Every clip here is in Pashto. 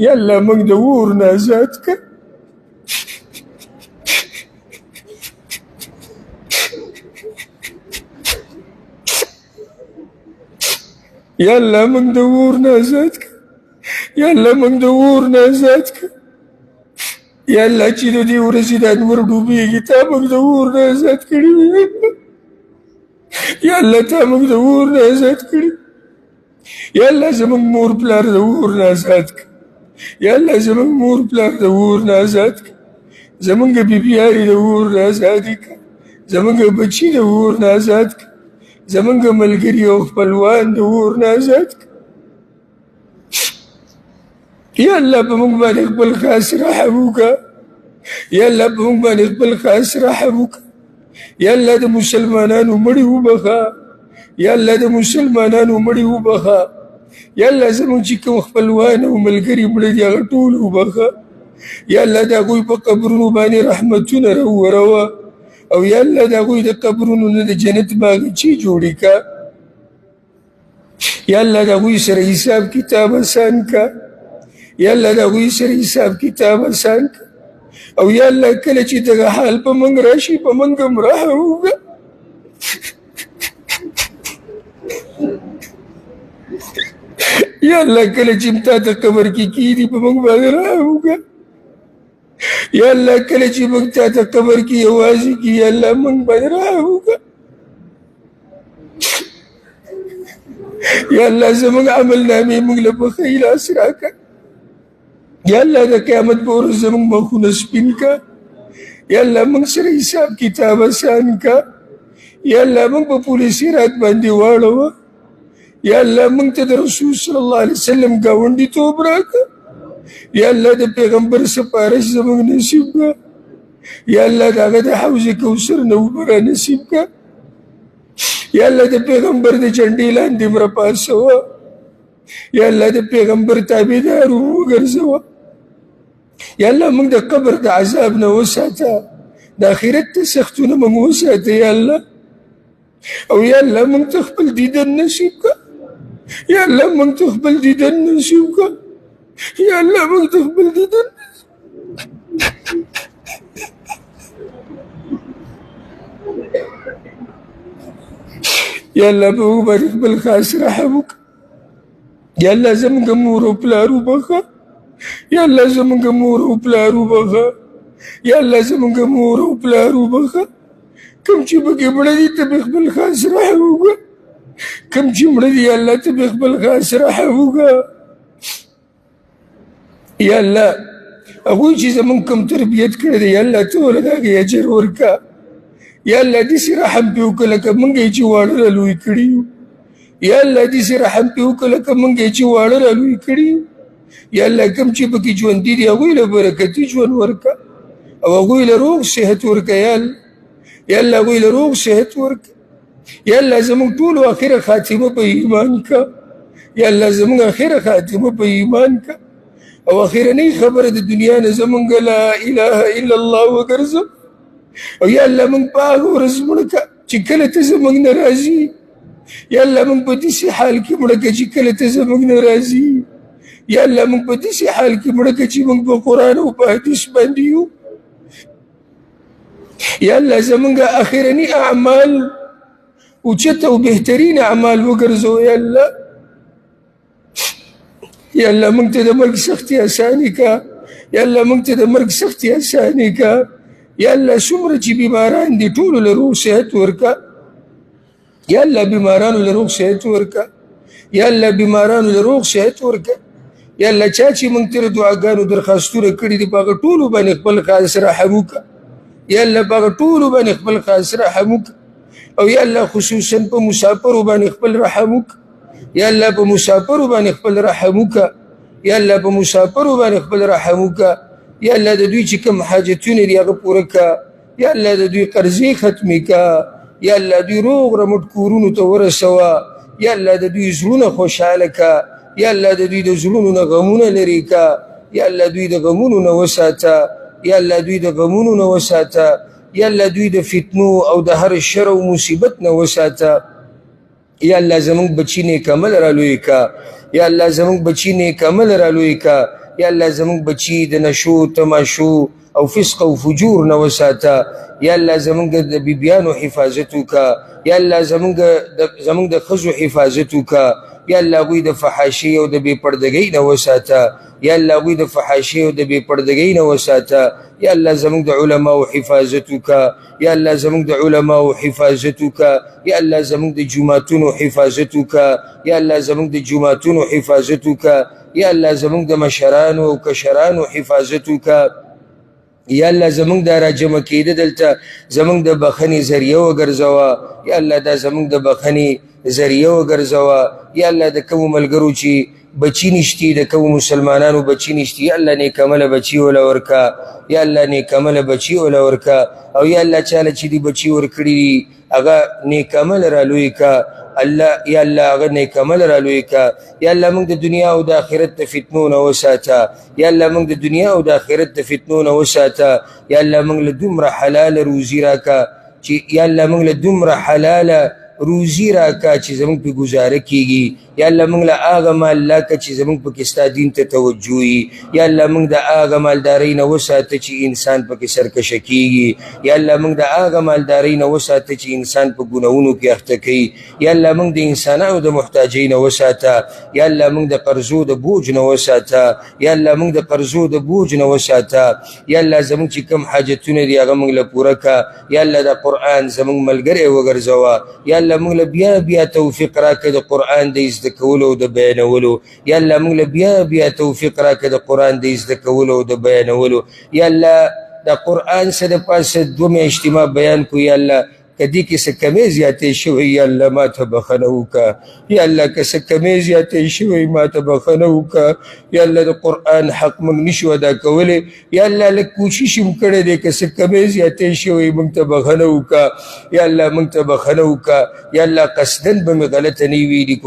يلا موږ د اور نه آزاد کړه. يلا موږ د اور نه آزاد کړه. يلا موږ د اور نه آزاد کړه. يلا چې د دې ورځې د انور ډوبېږي تا موږ د اور نه آزاد کړي وي. يلا تا موږ د اور نه آزاد کړي. يلا زموږ مور پلار د اور نه آزاد کړه. يلا زموږ مور پلار د اور نه آزاد کړه. زموږ بیبیارې د اور نه آزادې کړه. زموږ بچي د اور نه آزاد کړه. زموږ ملګري او خپلوان د اور نه آزاد کړه. يلا په موږ باندې خپل خاص رحم وکړه. يلا په موږ باندې خپل خاص رحم وکړه. يلا د مسلمانانو مړي وبخه. يلا د مسلمانانو مړي وبخه. يلا زموږ چې کوم خپلوان او ملګري مړه دي هغه ټول وبخه. يلا د هغوی په قبرونو باندې رحمتونه راوروه او يلا د هغوی د قبرونو نه د جنت باغچې جوړې کړه. يلا د هغوی سره حساب کتاب اسان کړه. يلا د هغوی سره حساب کتاب اسان کړه او يلا کله چې دغه حال په موږ راشي په موږ هم رحم وکړه. يلا کله چې تا ته قبر کې کېږي په موږ باندې رحم وکړه. يلا کله چې موږ تا ته قبر کې یوازې کړي يلا موږ باندې رحم وکړه. يلا زموږ عملنامې موږ له په ښه لاس راکړه. يلا د قیامت په ورځ زموږ مخونه سپین کړه. يلا موږ سره حساب کتاب اسان کړه. يلا موږ په پل صراط باندې واړوه. يلا موږ ته د رسول صلی الله علیه وسلم ګاونډیتوب راکړه. يلا د پیغمبر سپارش زموږ نصیب کړه. يلا د هغه د حوض کوثر نه اوبه را نصیب کړه. يلا د پیغمبر د جنډې لاندې مړه پاڅوه. يلا د پیغمبر تابعدار وګرځوه. يلا موږ د قبر د عذاب نه وساته. د آخرت د سختونه موږ وساته يلا او يلا موږ ته خپل دیدن نصیب کړه. يلا موږ ته خپل دیدن نصیب کړه. يلا موږ ته خپل دیدن يلا په موږ باندې خپل خاص رحم وکړه. يلا زموږ مور او پلار وبخه. يلا زموږ مور او پلار وبخه. يلا زموږ مور او پلار وبخه. کوم چې پکې مړه دي ته به خپل خاص رحم وکړه. کوم چې مړه دي الله ته به خپل خاص رحم وکړه. يلا هغوی چې زموږ کوم تربیت کړی دی يلا ته ورله د هغې اجر ورکړه. يلا داسې رحم پرې وکړه لکه موږ یې چې واړه رالوی کړي یو. يلا داسې رحم پرې وکړه لکه موږ یې چې واړه رالوی کړي یو. يلا کوم چې پکې ژوندي دي هغوی له برکتي ژوند ورکړه او هغوی له روغ صحت ورکړه. يلا هغوی له روغ صحت ورکړه. يلا زموږ ټولو آخره خاتمه په ایمان کړه. يلا زموږ آخره خاتمه په ایمان کړه او آخرنۍ خبره د دنیا نه زموږ لا اله الا الله وګرځه او يلا موږ په هغه ورځ مړه کړه چې کله ته زموږ نه راځي. يلا موږ په داسې حال کې مړه کړه چې کله ته زموږ نه راځي. يلا موږ په داسې حال کې مړه کړه چې موږ په قرآن او په حدیث باندې یو. يلا زموږ آخرني اعمال اوچته او بهترین اعمال وګرځوه. يلا موږ ته د مرګ سختي اساني کړه. يلا موږ ته د مرګ سختي اساني کړه. يلا څومره چې بیماران دي ټولو له روغ صحت ورکړه. يلا بیمارانو له روغ صحت ورکړه. يلا بیمارانو له روغ صحت ورکړه. يلا چا چې موږ ته دعاګانو درخواستونه کړي دي په هغه ټولو باندې خپل خاص رحم وکړه. يلا په هغه ټولو باندې خپل خاص رحم وکړه او يلا خصوصا په مسافرو باندې خپل رحم وکړه. يلا په مسافرو باندې خپل رحم وکړه. يلا په مسافرو باندې خپل رحم وکړه. يلا د دوی چې کوم حاجتونه دي هغه پوره کړه. يلا د دوی قرضې ختمې کړه. يلا دوی روغ رمټ کورونو ته ورسوه. يلا د دوی زړونه خوشحاله کړه. يلا د دوی د زړونو نه غمونه لرې کړه. يلا دوی د غمونو نه وساته. يلا دوی د غمونو نه وساته. يلا دوی د فتنو او د هر شر او مصیبت نه وساته. يلا زموږ بچي نیک عمل رالوی کړه. يلا زموږ بچي نیک عمل رالوی کړه. یا الله زمونږ بچي د نشو تماشو او فسق او فجور نه وساته. یا الله زمونږ د بیبیانو حفاظت وکړه. یا الله زمونږ د ښځو حفاظت وکړه. یا الله هغوی د فحاشۍ او د بې پردګۍ نه وساته. یا الله هغوی د فحاشۍ او د بې پردګۍ نه وساته. یا الله زمونږ د علماو حفاظت وکړه. یا الله زمونږ د علماو حفاظت وکړه. یا الله زمونږ د جوماتونو حفاظت وکړه. یا الله زمونږ د جوماتونو حفاظت وکړه. یا الله زمونږ د مشرانو او کشرانو حفاظت وکړه. یا الله زمونږ دا راجمع کېده دلته زمونږ د بخښنې ذریعه وګرځوه. یا الله دا زمونږ د بخښنې ذریعه وګرځوه. یا الله د کومو ملګرو چې بچي نشتي، د کومو مسلمانانو بچي نشتي، یا الله نیک عمله بچي وله ورکه. یا الله نیک عمله بچي وله ورکه. او یا الله چاله چې دي بچي ورکړي دي هغه نیک عمل را لوی که الله. یا الله هغه نیک عمل را لوی که. یا الله موږ د دنیا او د آخرت د فتنو نه وساته. یا الله موږ د دنیا او د آخرت د فتنو نه وساته. یا الله موږ له دومره حلاله روزي راکه چې یا الله موږ له دومره حلاله روزي راکه چې زمونږ پې ګزاره کېږي. یا الله موږ له هغه مال راکه چې زمونږ پکې ستا دین ته توجه وي. یا الله موږ د هغه مالدارۍ نه وساته چې انسان پکې سرکشه کېږي. یا الله موږ د هغه مالدارۍ نه وساته چې انسان په ګناهونو کې اخته کوي. یا الله موږ د انسانانو د محتاجۍ نه وساته. یا الله موږ د قرضو د بوج نه وساته. یا الله موږ د قرضو د بوج نه وساته. یا الله زمونږ چې کوم حاجتونه دي هغه موږ له پوره که. یا الله د قرآن زمونږ ملګری وګرځوه. یا الله موږ له بیا بیا توفیق راکړه د قرآن د زده کولو او د بیانولو. یا الله موږ له بیا بیا توفیق راکړه د قرآن د زده کولو او د بیانولو. یا الله د قرآن سره د پاسه 2 میاشتې ما بیان کو. یا الله که دې کې څه کمې زیاتې شوی یا الله ما ته بخښنه وکړه. یا الله که څه کمې زیاتې شوی ما ته بخښنه وکړه. یا الله د قرآن حق موږ نشو ادا کولی. یا الله لږ کوشش هم کړی دی که څه کمې زیاتې شوی موږ ته بخښنه وکړه. یا الله موږ ته بخښنه وکړه. یا الله قصدن به مې غلطه نه ویلي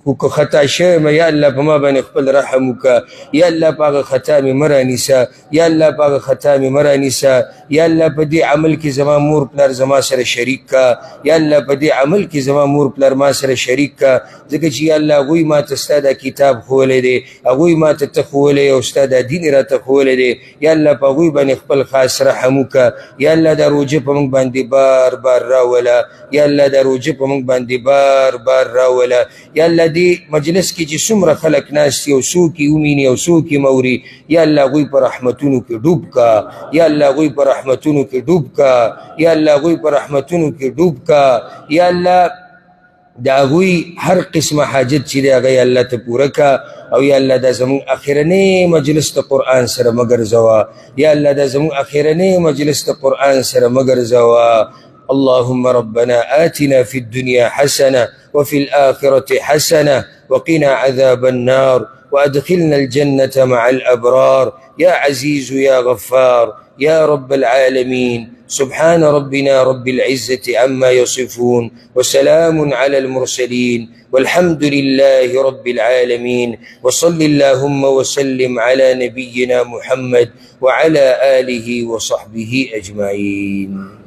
خو که خطا شوی یم یا الله په ما باندې خپل رحم وکړه. یا الله په هغه خطا مې مه رانیسه. یا الله په هغه خطا مې مه رانیسه. یا الله په دې عمل کې زما مور پلار زما سره شریک که. یا الله په دې عمل کې زما مور پلار ما سره شریک که. ځکه چې یا الله هغوی ما ته ستا دا کتاب ښوولی دی، هغوی ما ته ته ښوولی او ستا دا دین یې راته ښوولی دی. یا الله په هغوی باندې خپل خاص رحم وکړه. یا الله دا روژه په موږ باندې بار بار راوله. یا الله دا روژه په موږ باندې بار بار راوله. یا الله دې مجلس کې چې څومره خلک ناست دي او څوک یې ومیني او څوک یې موري، یا الله هغوی په رحمتونو کې ډوب کا. یا الله هغوی په رحمتونو کې ډوب کا. یا الله هغوی په رحمتونو کې ډوب کا. یا الله د هغوی هر قسمه حاجت چې دی هغه یې الله ته پوره کا. او یا الله دا زمونږ اخرنی مجلس د قرآن سره مه ګرځوه. یا الله دا زمونږ اخرنی مجلس د قرآن سره مه ګرځوه. اللهم ربنا آتنا في الدنيا حسنة وفي الآخرة حسنة وقنا عذاب النار وأدخلنا الجنة مع الأبرار يا عزيز يا غفار يا رب العالمين. سبحان ربنا رب العزة عما يصفون وسلام على المرسلين والحمد لله رب العالمين. وصل اللهم وسلم على نبينا محمد وعلى آله وصحبه أجمعين.